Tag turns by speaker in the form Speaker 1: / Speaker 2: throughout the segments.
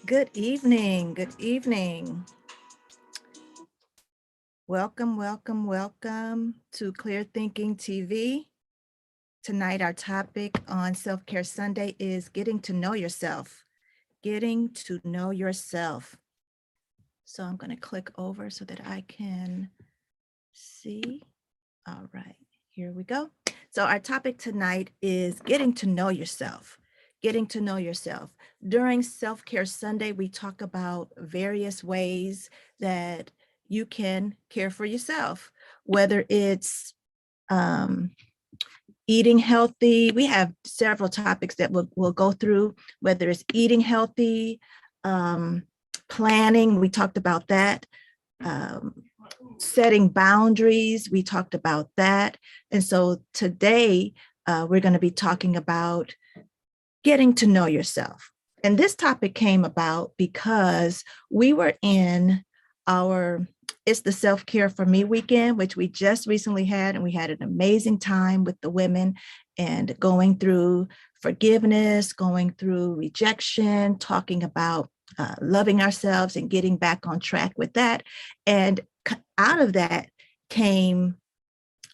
Speaker 1: Good evening. Good evening. Welcome to Clear Thinking TV. Tonight, our topic on Self-Care Sunday is getting to know yourself. Getting to know yourself. So I'm going to click over so that I can see. All right, here we go. So our topic tonight is getting to know yourself. Getting to know yourself. During Self-Care Sunday, we talk about various ways that you can care for yourself, whether it's eating healthy. We have several topics that we'll go through, whether it's eating healthy, planning, we talked about that, setting boundaries, we talked about that. And so today, we're going to be talking about getting to know yourself. And this topic came about because we were in our It's the Self-Care for Me weekend, which we just recently had, and we had an amazing time with the women and going through forgiveness, going through rejection, talking about loving ourselves and getting back on track with that. And out of that came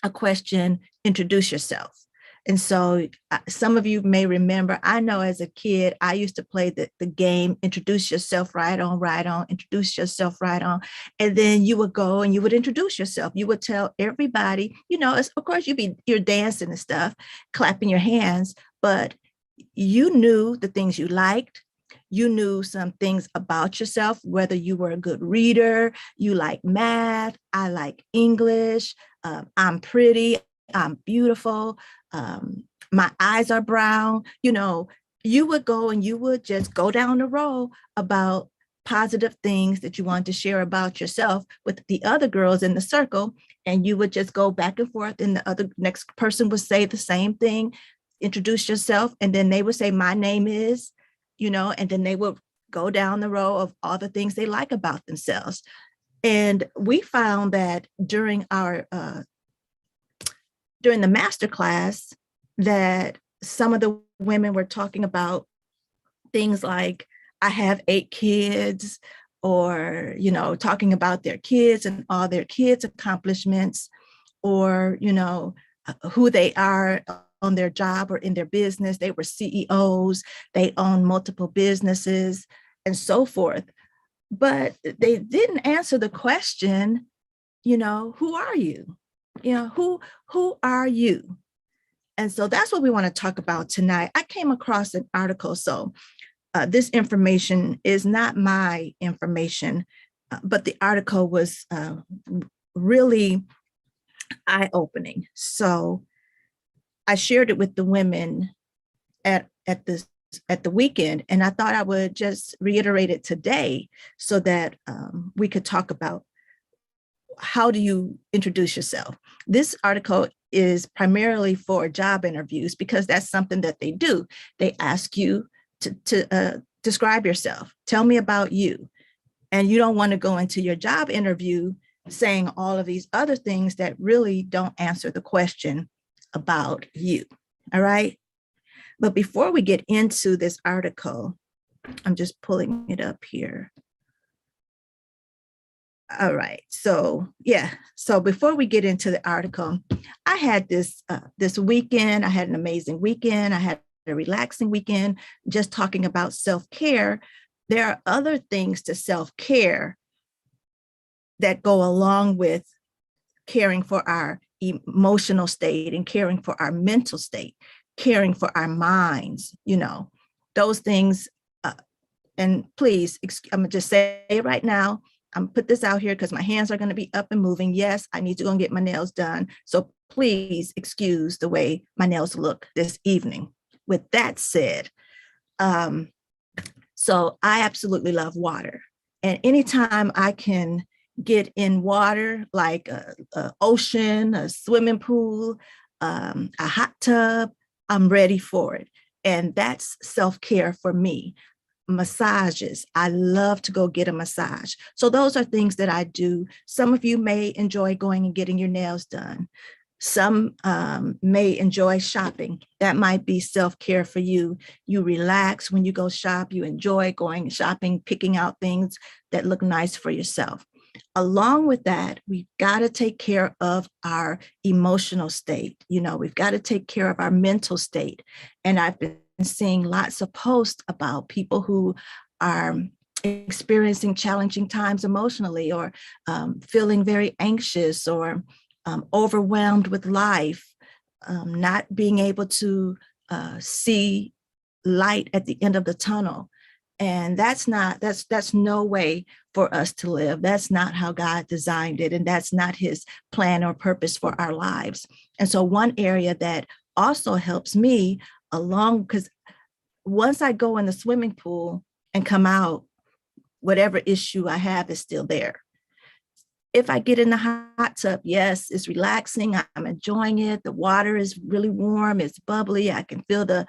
Speaker 1: a question, introduce yourself. And so some of you may remember, I know as a kid, I used to play the game, introduce yourself right on, introduce yourself right on. And then you would go and you would introduce yourself. You would tell everybody, of course you're dancing and stuff, clapping your hands, but you knew the things you liked. You knew some things about yourself, whether you were a good reader, you like math, I like English, I'm pretty, I'm beautiful, my eyes are brown. You would go and you would just go down the road about positive things that you wanted to share about yourself with the other girls in the circle. And you would just go back and forth, and the other next person would say the same thing, introduce yourself, and then they would say, my name is, and then they would go down the row of all the things they like about themselves. And we found that during the master class, that some of the women were talking about things like, I have 8 kids, or, talking about their kids and all their kids' accomplishments, or, who they are on their job or in their business. They were CEOs, they own multiple businesses and so forth. But they didn't answer the question, who are you? Who are you? And so that's what we want to talk about tonight. I came across an article. So this information is not my information, but the article was really eye-opening. So I shared it with the women at the weekend, and I thought I would just reiterate it today so that we could talk about, how do you introduce yourself? This article is primarily for job interviews, because that's something that they do. They ask you to describe yourself. Tell me about you. And you don't want to go into your job interview saying all of these other things that really don't answer the question about you. All right. But before we get into this article, I'm just pulling it up here. All right. So before we get into the article, I had this weekend. I had an amazing weekend. I had a relaxing weekend, just talking about self-care. There are other things to self-care that go along with caring for our emotional state and caring for our mental state, caring for our minds, those things. And please, I'm gonna just say it right now. I'm put this out here because my hands are going to be up and moving. Yes, I need to go and get my nails done. So please excuse the way my nails look this evening. With that said, so I absolutely love water. And anytime I can get in water, like a ocean, a swimming pool, a hot tub, I'm ready for it. And that's self-care for me. Massages. I love to go get a massage. So those are things that I do. Some of you may enjoy going and getting your nails done. Some may enjoy shopping. That might be self-care for you. You relax when you go shop. You enjoy going shopping, picking out things that look nice for yourself. Along with that, we've got to take care of our emotional state. We've got to take care of our mental state. And I've been seeing lots of posts about people who are experiencing challenging times emotionally, or feeling very anxious, or overwhelmed with life, not being able to see light at the end of the tunnel. And that's no way for us to live. That's not how God designed it. And that's not his plan or purpose for our lives. And so one area that also helps me along, because once I go in the swimming pool and come out, whatever issue I have is still there. If I get in the hot tub, yes, it's relaxing. I'm enjoying it. The water is really warm. It's bubbly. I can feel the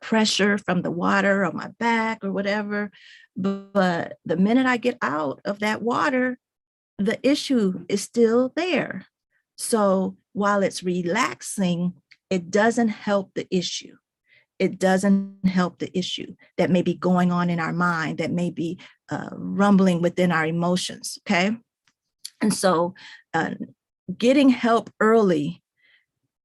Speaker 1: pressure from the water on my back or whatever. But the minute I get out of that water, the issue is still there. So while it's relaxing, it doesn't help the issue. It doesn't help the issue that may be going on in our mind, that may be rumbling within our emotions. Okay. And so getting help early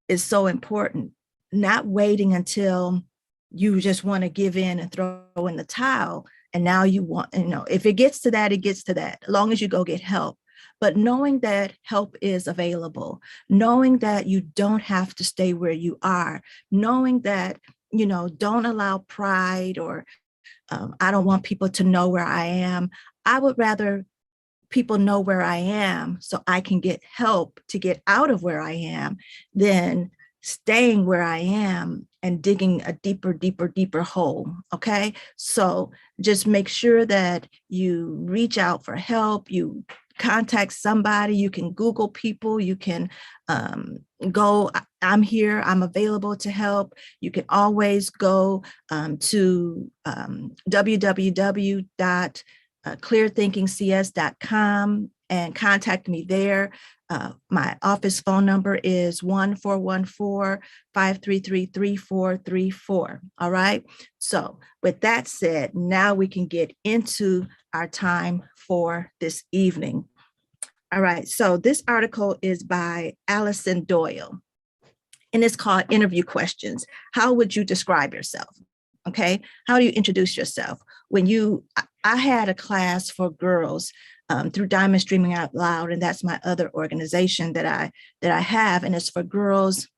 Speaker 1: is so important, not waiting until you just want to give in and throw in the towel. And now you want, if it gets to that, it gets to that, as long as you go get help. But knowing that help is available, knowing that you don't have to stay where you are, knowing that, don't allow pride or I don't want people to know where I am. I would rather people know where I am so I can get help to get out of where I am than staying where I am and digging a deeper hole. Okay. So just make sure that you reach out for help. You contact somebody. You can Google people. You can go, I'm here, I'm available to help. You can always go to www.clearthinkingcs.com and contact me there. My office phone number is 1-414-533-3434. All right. So with that said, now we can get into our time for this evening. All right. So this article is by Allison Doyle, and it's called Interview Questions. How would you describe yourself? Okay. How do you introduce yourself? I had a class for girls through Diamond Streaming Out Loud, and that's my other organization that I have, and it's for girls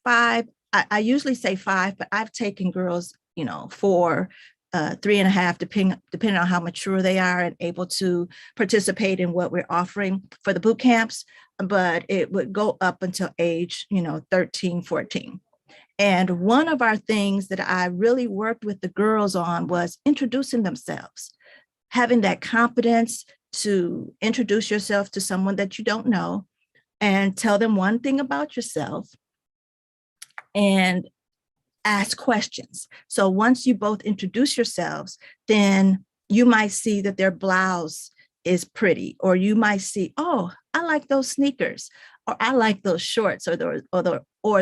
Speaker 1: 5. I usually say 5, but I've taken girls, 4, 3.5, depending on how mature they are and able to participate in what we're offering for the boot camps. But it would go up until age, 13, 14. And one of our things that I really worked with the girls on was introducing themselves, having that confidence to introduce yourself to someone that you don't know and tell them one thing about yourself and ask questions. So once you both introduce yourselves, then you might see that their blouse is pretty, or you might see, oh, I like those sneakers, or I like those shorts, or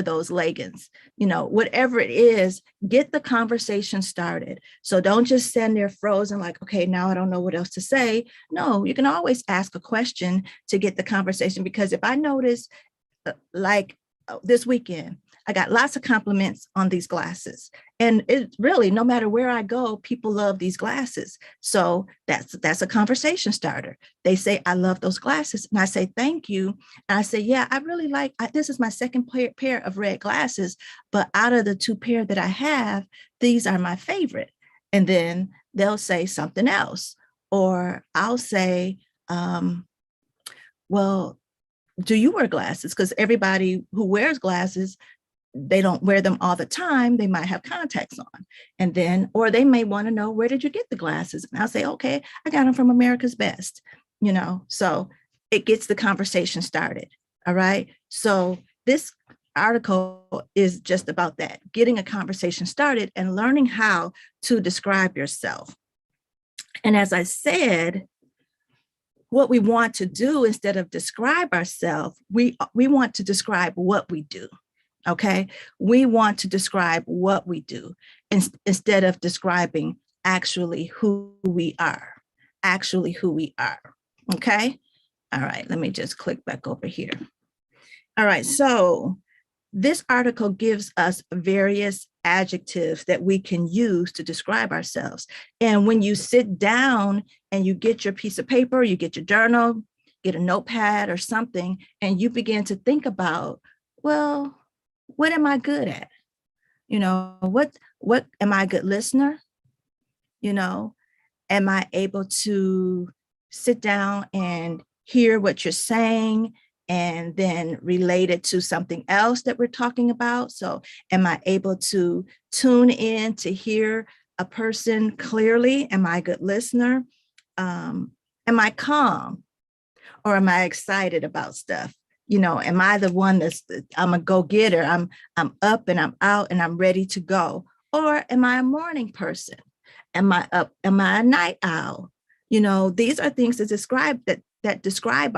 Speaker 1: those leggings, whatever it is, get the conversation started. So don't just stand there frozen like, okay, now I don't know what else to say. No, you can always ask a question to get the conversation, because if I notice, this weekend, I got lots of compliments on these glasses. And it really, no matter where I go, people love these glasses. So that's a conversation starter. They say, I love those glasses. And I say, thank you. And I say, yeah, I really this is my second pair of red glasses, but out of the 2 pair that I have, these are my favorite. And then they'll say something else. Or I'll say, well, do you wear glasses? Because everybody who wears glasses, they don't wear them all the time. They might have contacts on. And then, or they may want to know, where did you get the glasses? And I'll say, okay, I got them from America's Best, so it gets the conversation started. All right. So this article is just about that, getting a conversation started and learning how to describe yourself. And as I said, what we want to do instead of describe ourselves, we want to describe what we do. Okay. We want to describe what we do instead of describing actually who we are, actually who we are. Okay. All right. Let me just click back over here. All right. So this article gives us various adjectives that we can use to describe ourselves. And when you sit down and you get your piece of paper, you get your journal, get a notepad or something, and you begin to think about, well, what am I good at? You know, what am I a good listener? You know, am I able to sit down and hear what you're saying and then relate it to something else that we're talking about? So am I able to tune in to hear a person clearly? Am I a good listener? Am I calm, or am I excited about stuff? You know, am I the one I'm a go-getter? I'm up and I'm out and I'm ready to go. Or am I a morning person? Am I up? Am I a night owl? You know, these are things that describe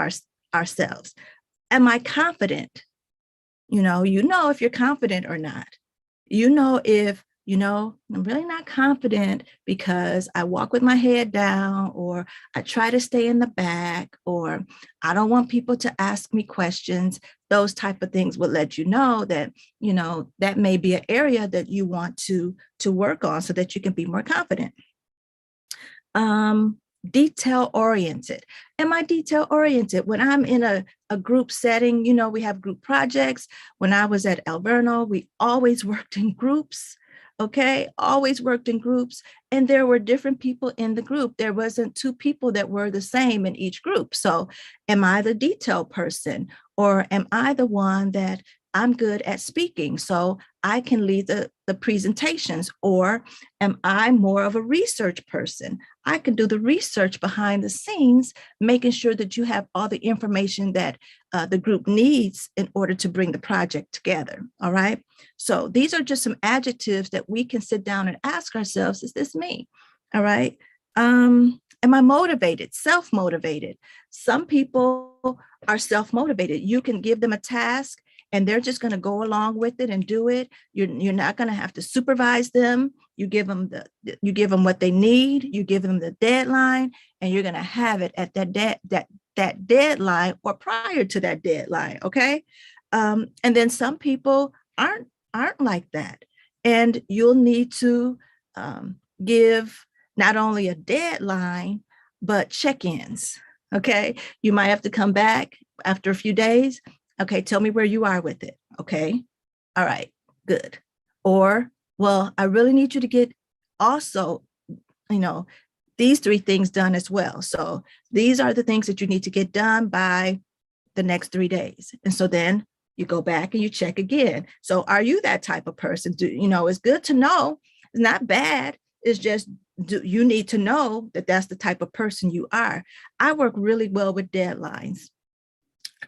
Speaker 1: ourselves. Am I confident? You know if you're confident or not. If I'm really not confident because I walk with my head down, or I try to stay in the back, or I don't want people to ask me questions. Those type of things will let you know that, that may be an area that you want to work on so that you can be more confident. Detail oriented. Am I detail oriented? When I'm in a group setting, we have group projects. When I was at Alverno, we always worked in groups. Okay, always worked in groups. And there were different people in the group. There wasn't two people that were the same in each group. So am I the detail person, or am I the one that I'm good at speaking, so I can lead the presentations? Or am I more of a research person? I can do the research behind the scenes, making sure that you have all the information that the group needs in order to bring the project together. All right. So these are just some adjectives that we can sit down and ask ourselves, is this me? All right. Am I motivated, self-motivated? Some people are self-motivated. You can give them a task and they're just going to go along with it and do it. You're not going to have to supervise them. You give them what they need. You give them the deadline, and you're going to have it at that deadline or prior to that deadline. Okay, and then some people aren't like that, and you'll need to give not only a deadline but check-ins. Okay, you might have to come back after a few days. Okay, tell me where you are with it. Okay. All right, good. Or, well, I really need you to get also, these 3 things done as well. So these are the things that you need to get done by the next 3 days. And so then you go back and you check again. So are you that type of person? It's good to know. It's not bad. It's just, you need to know that that's the type of person you are. I work really well with deadlines.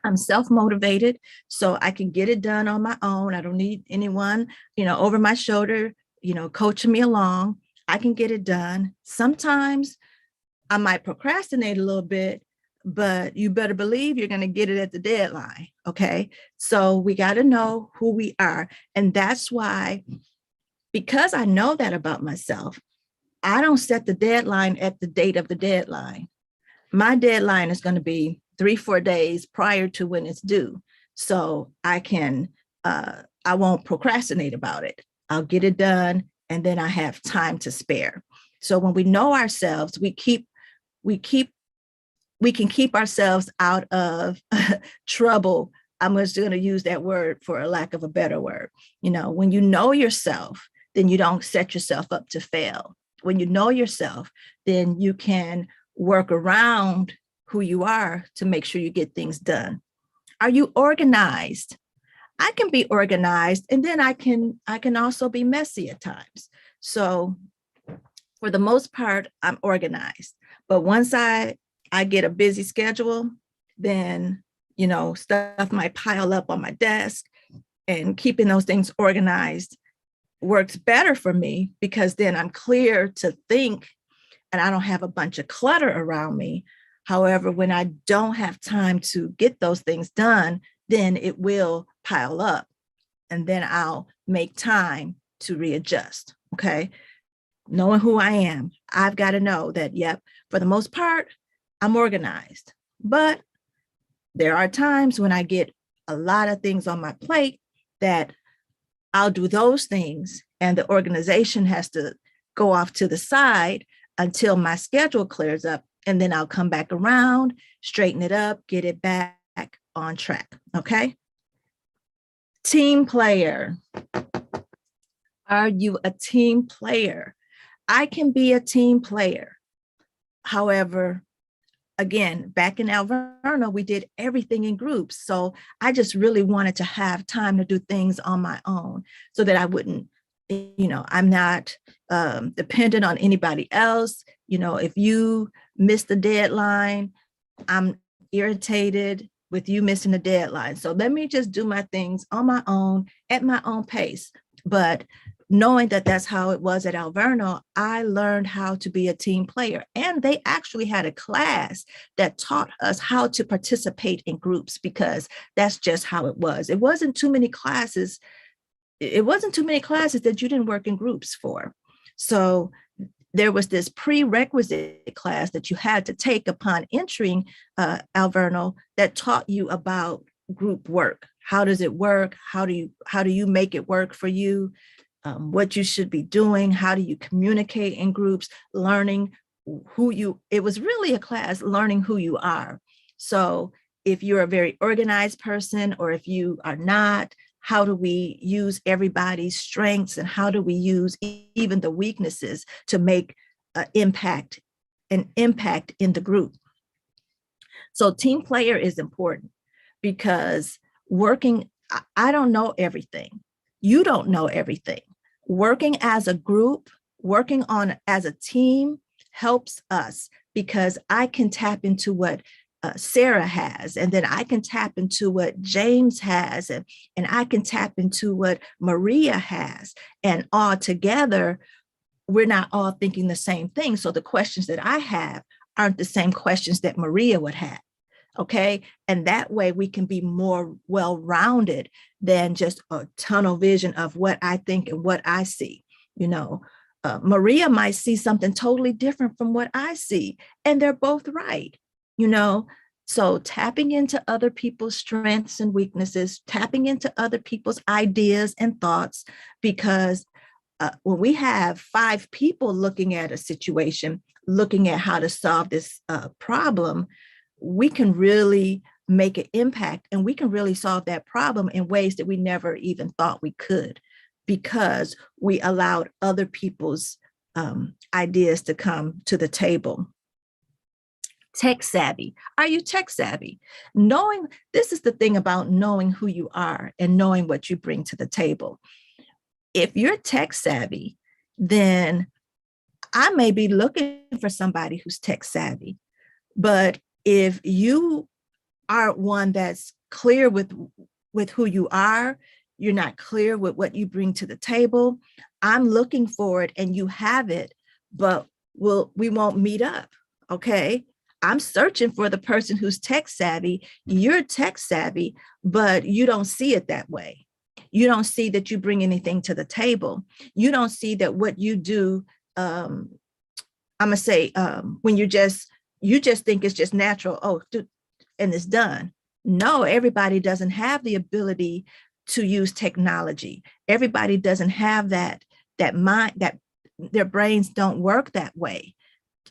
Speaker 1: I'm self-motivated, so I can get it done on my own. I don't need anyone, over my shoulder, coaching me along. I can get it done. Sometimes I might procrastinate a little bit, but you better believe you're going to get it at the deadline. Okay. So we got to know who we are. And that's why, because I know that about myself, I don't set the deadline at the date of the deadline. My deadline is going to be 3-4 days prior to when it's due. So I won't procrastinate about it. I'll get it done, and then I have time to spare. So when we know ourselves, we can keep ourselves out of trouble. I'm just going to use that word for a lack of a better word. When you know yourself, then you don't set yourself up to fail. When you know yourself, then you can work around who you are to make sure you get things done. Are you organized? I can be organized, and then I can also be messy at times. So for the most part, I'm organized. But once I get a busy schedule, then, stuff might pile up on my desk, and keeping those things organized works better for me, because then I'm clear to think and I don't have a bunch of clutter around me. However, when I don't have time to get those things done, then it will pile up, and then I'll make time to readjust. Okay. Knowing who I am, I've got to know that, yep, for the most part, I'm organized. But there are times when I get a lot of things on my plate that I'll do those things, and the organization has to go off to the side until my schedule clears up. And then I'll come back around, straighten it up, get it back on track. Okay. Team player. Are you a team player? I can be a team player. However, again, back in Alverno, we did everything in groups. So I just really wanted to have time to do things on my own so that I wouldn't, I'm not dependent on anybody else. If you miss the deadline, I'm irritated with you missing the deadline. So let me just do my things on my own at my own pace. But knowing that that's how it was at Alverno, I learned how to be a team player. And they actually had a class that taught us how to participate in groups, because that's just how it was. It wasn't too many classes. It wasn't too many classes that you didn't work in groups for. So there was this prerequisite class that you had to take upon entering Alverno that taught you about group work. How does it work? How do you make it work for you? What you should be doing, how do you communicate in groups, learning it was really a class learning who you are. So if you're a very organized person, or if you are not, how do we use everybody's strengths, and how do we use even the weaknesses to make an impact in the group? So team player is important, because I don't know everything. You don't know everything. Working as a group, working on as a team helps us, because I can tap into what Sarah has, and then I can tap into what James has, and I can tap into what Maria has, and all together, we're not all thinking the same thing. So the questions that I have aren't the same questions that Maria would have. Okay. And that way we can be more well-rounded than just a tunnel vision of what I think and what I see. Maria might see something totally different from what I see, and they're both right. So tapping into other people's strengths and weaknesses, tapping into other people's ideas and thoughts, because when we have 5 people looking at a situation, looking at how to solve this problem, we can really make an impact, and we can really solve that problem in ways that we never even thought we could, because we allowed other people's ideas to come to the table. Tech savvy. Are you tech savvy? This is the thing about knowing who you are and knowing what you bring to the table. If you're tech savvy, then I may be looking for somebody who's tech savvy. But if you are one that's clear with who you are, you're not clear with what you bring to the table, I'm looking for it and you have it, but we won't meet up. Okay. I'm searching for the person who's tech savvy. You're tech savvy, but you don't see it that way. You don't see that you bring anything to the table. You don't see that what you do, I'm gonna say, when you just think it's just natural, and it's done. No, everybody doesn't have the ability to use technology. Everybody doesn't have that mind, that their brains don't work that way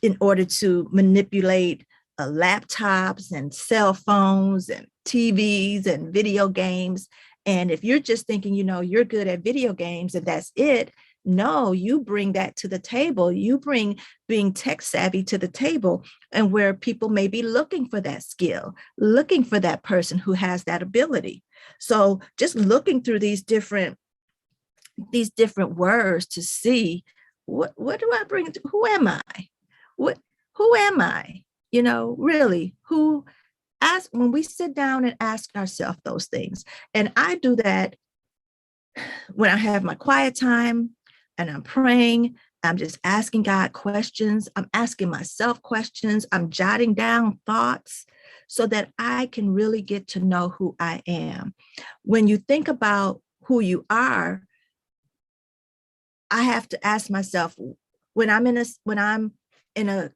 Speaker 1: in order to manipulate laptops and cell phones and TVs and video games. And if you're just thinking, you're good at video games and that's it, no, you bring that to the table. You bring being tech savvy to the table, and where people may be looking for that skill, looking for that person who has that ability. So just looking through these different words to see what do I bring to, who am I? Who am I? Really, when we sit down and ask ourselves those things. And I do that when I have my quiet time and I'm praying, I'm just asking God questions. I'm asking myself questions. I'm jotting down thoughts so that I can really get to know who I am. When you think about who you are, I have to ask myself when I'm in a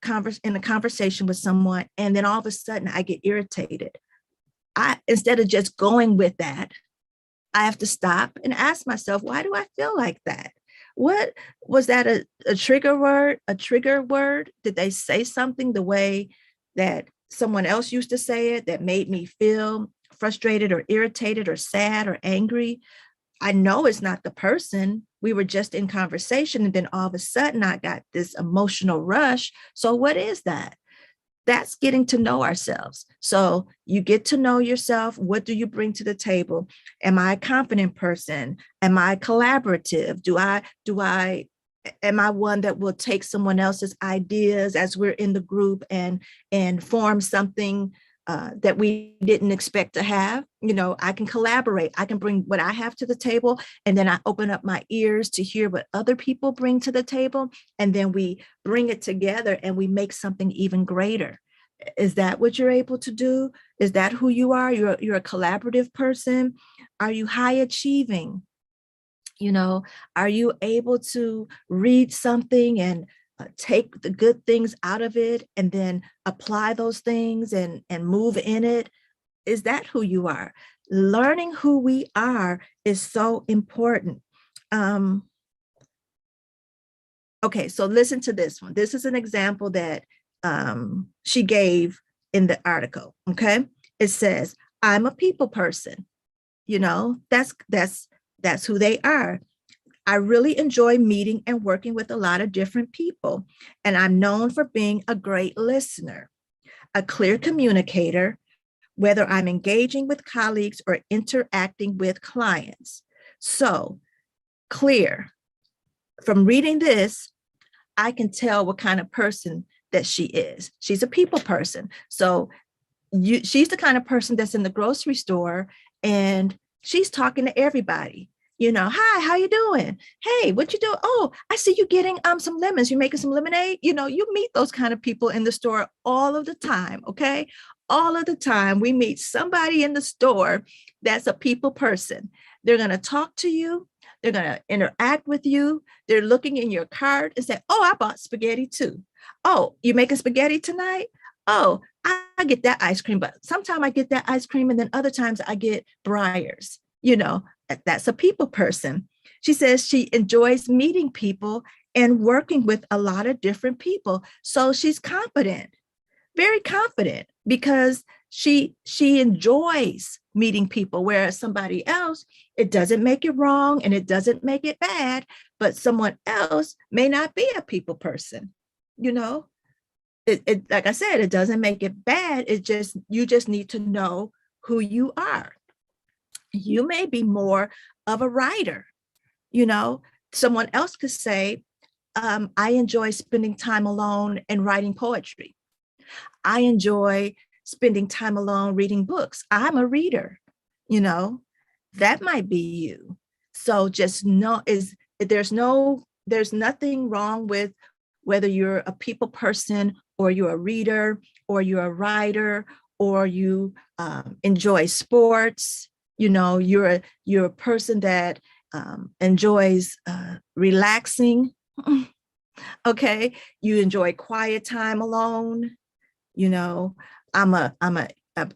Speaker 1: conversation with someone, and then all of a sudden I get irritated. I instead of just going with that, I have to stop and ask myself, why do I feel like that? What was that a trigger word? A trigger word? Did they say something the way that someone else used to say it that made me feel frustrated or irritated or sad or angry? I know it's not the person. We were just in conversation, and then all of a sudden I got this emotional rush. So, what is that? That's getting to know ourselves. So you get to know yourself. What do you bring to the table? Am I a confident person? Am I collaborative? Am I one that will take someone else's ideas as we're in the group and form something that we didn't expect to have? I can collaborate. I can bring what I have to the table, and then I open up my ears to hear what other people bring to the table, and then we bring it together and we make something even greater. Is that what you're able to do? Is that who you are? You're a collaborative person. Are you high achieving? Are you able to read something and take the good things out of it and then apply those things and move in it? Is that who you are? Learning who we are is so important. Okay, so listen to this one. This is an example that she gave in the article. Okay, it says, "I'm a people person." That's who they are. "I really enjoy meeting and working with a lot of different people, and I'm known for being a great listener, a clear communicator, whether I'm engaging with colleagues or interacting with clients." So clear. From reading this, I can tell what kind of person that she is. She's a people person. So she's the kind of person that's in the grocery store and she's talking to everybody. "Hi, how you doing? Hey, what you doing? Oh, I see you getting some lemons. You making some lemonade?" You meet those kind of people in the store all of the time, okay? All of the time we meet somebody in the store that's a people person. They're going to talk to you. They're going to interact with you. They're looking in your cart and say, "Oh, I bought spaghetti too. Oh, you making spaghetti tonight? Oh, I get that ice cream, but sometimes I get that ice cream and then other times I get Breyers." That's a people person. She says she enjoys meeting people and working with a lot of different people. So she's confident, very confident, because she enjoys meeting people, whereas somebody else, it doesn't make it wrong and it doesn't make it bad, but someone else may not be a people person. you know like I said, it doesn't make it bad. You just need to know who you are. You may be more of a writer. you know Someone else could say, "I enjoy spending time alone and writing poetry. I enjoy spending time alone reading books. I'm a reader." you know that might be you. So just know is there's nothing wrong with whether you're a people person or you're a reader or you're a writer or you enjoy sports. You're a person that enjoys relaxing. Okay, you enjoy quiet time alone. you know I'm a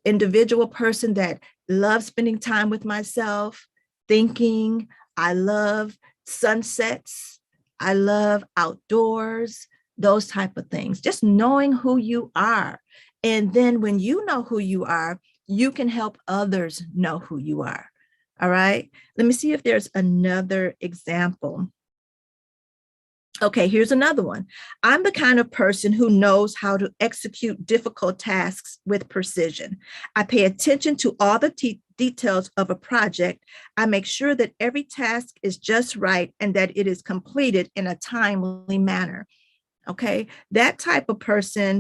Speaker 1: individual person that loves spending time with myself, thinking. I love sunsets. I love outdoors, those type of things. Just knowing who you are. And then when you know who you are, you can help others know who you are. All right, let me see if there's another example. Okay, here's another one. "I'm the kind of person who knows how to execute difficult tasks with precision. I pay attention to all the details of a project. I make sure that every task is just right and that it is completed in a timely manner." Okay, that type of person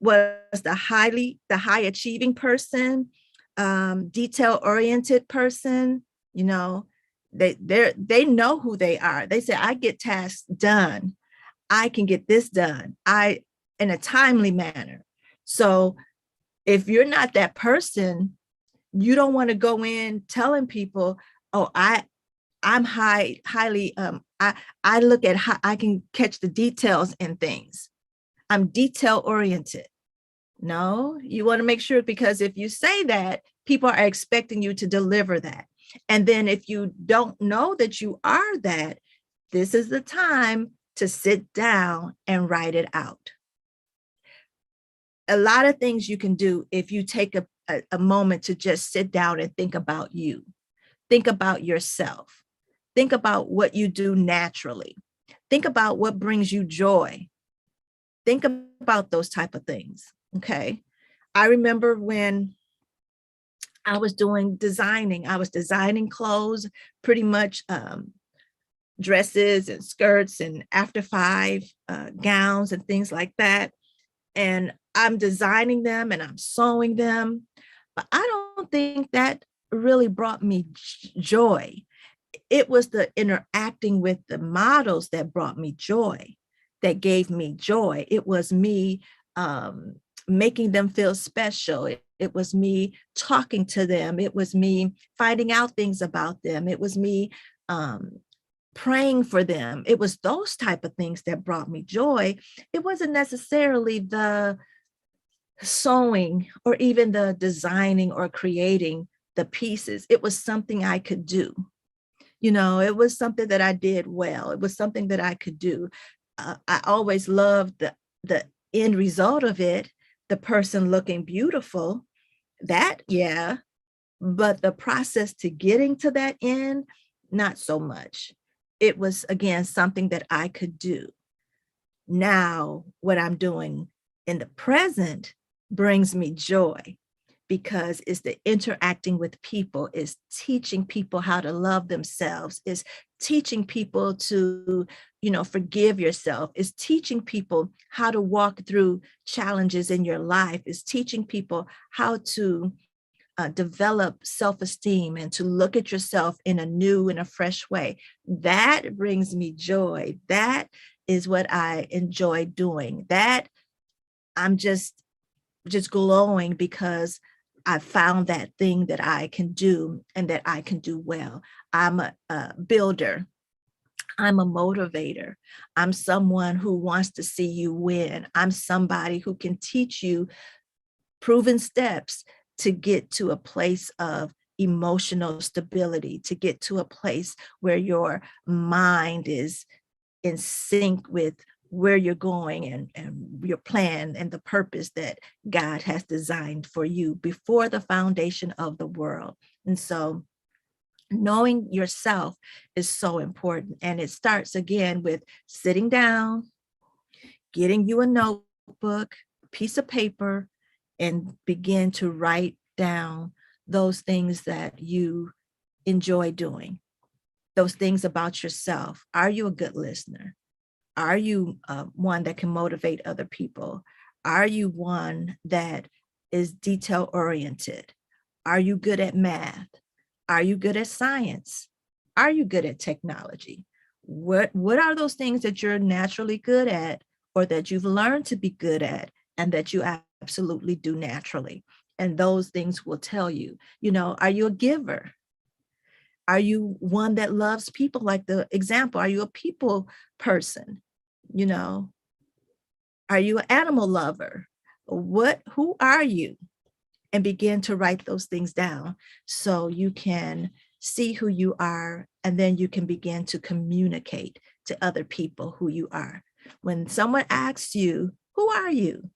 Speaker 1: was the high achieving person, detail oriented person. You know, they know who they are. They say, "I get tasks done. I can get this done. In a timely manner. So if you're not that person, you don't want to go in telling people, oh, I'm highly I look at how I can catch the details in things. I'm detail oriented. No, you want to make sure, because if you say that, people are expecting you to deliver that. And then if you don't know that you are that, this is the time to sit down and write it out. A lot of things you can do if you take a moment to just sit down and think about you. Think about yourself. Think about what you do naturally. Think about what brings you joy. Think about those type of things. Okay. I remember when I was doing designing, I was designing clothes, pretty much dresses and skirts and after five gowns and things like that. And I'm designing them and I'm sewing them. But I don't think that really brought me joy. It was the interacting with the models that brought me joy, that gave me joy. It was me making them feel special. It was me talking to them. It was me finding out things about them. It was me praying for them. It was those type of things that brought me joy. It wasn't necessarily the sewing or even the designing or creating the pieces. It was something I could do. You know, it was something that I did well. It was something that I could do. I always loved the end result of it, the person looking beautiful. That, yeah, but the process to getting to that end, not so much. It was, again, something that I could do. Now, what I'm doing in the present brings me joy, because it's the interacting with people, is teaching people how to love themselves, is teaching people to, forgive yourself, is teaching people how to walk through challenges in your life, is teaching people how to develop self-esteem and to look at yourself in a new and a fresh way. That brings me joy. That is what I enjoy doing. That I'm just glowing because I found that thing that I can do and that I can do well. I'm a builder. I'm a motivator. I'm someone who wants to see you win. I'm somebody who can teach you proven steps to get to a place of emotional stability, to get to a place where your mind is in sync with where you're going and your plan and the purpose that God has designed for you before the foundation of the world. And so knowing yourself is so important. And it starts again with sitting down, getting you a notebook, a piece of paper, and begin to write down those things that you enjoy doing, those things about yourself. Are you a good listener? Are you one that can motivate other people? Are you one that is detail oriented? Are you good at math? Are you good at science? Are you good at technology? What are those things that you're naturally good at, or that you've learned to be good at, and that you absolutely do naturally? And those things will tell you, are you a giver? Are you one that loves people? Like the example, are you a people person? Are you an animal lover? Who are you? And begin to write those things down so you can see who you are, and then you can begin to communicate to other people who you are. When someone asks you, who are you?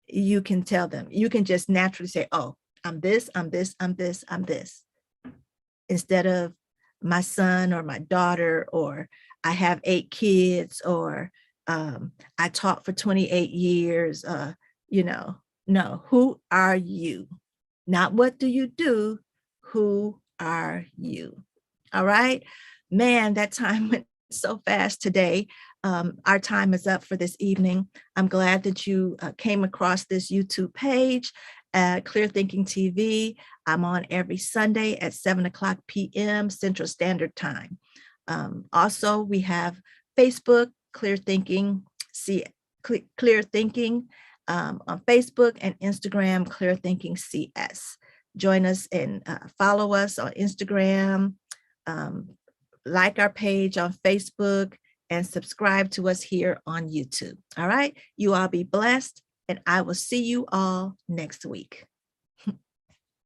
Speaker 1: You can tell them, you can just naturally say, oh, I'm this, I'm this, I'm this, I'm this. Instead of my son or my daughter, or I have 8 kids, or I taught for 28 years, no, who are you? Not what do you do, who are you? All right, man, that time went so fast today. Our time is up for this evening. I'm glad that you came across this YouTube page, Clear Thinking TV. I'm on every Sunday at 7:00 p.m. Central Standard Time. Also, we have Facebook, Clear Thinking, Clear Thinking on Facebook and Instagram, Clear Thinking CS. Join us and follow us on Instagram, like our page on Facebook, and subscribe to us here on YouTube. All right. You all be blessed, and I will see you all next week.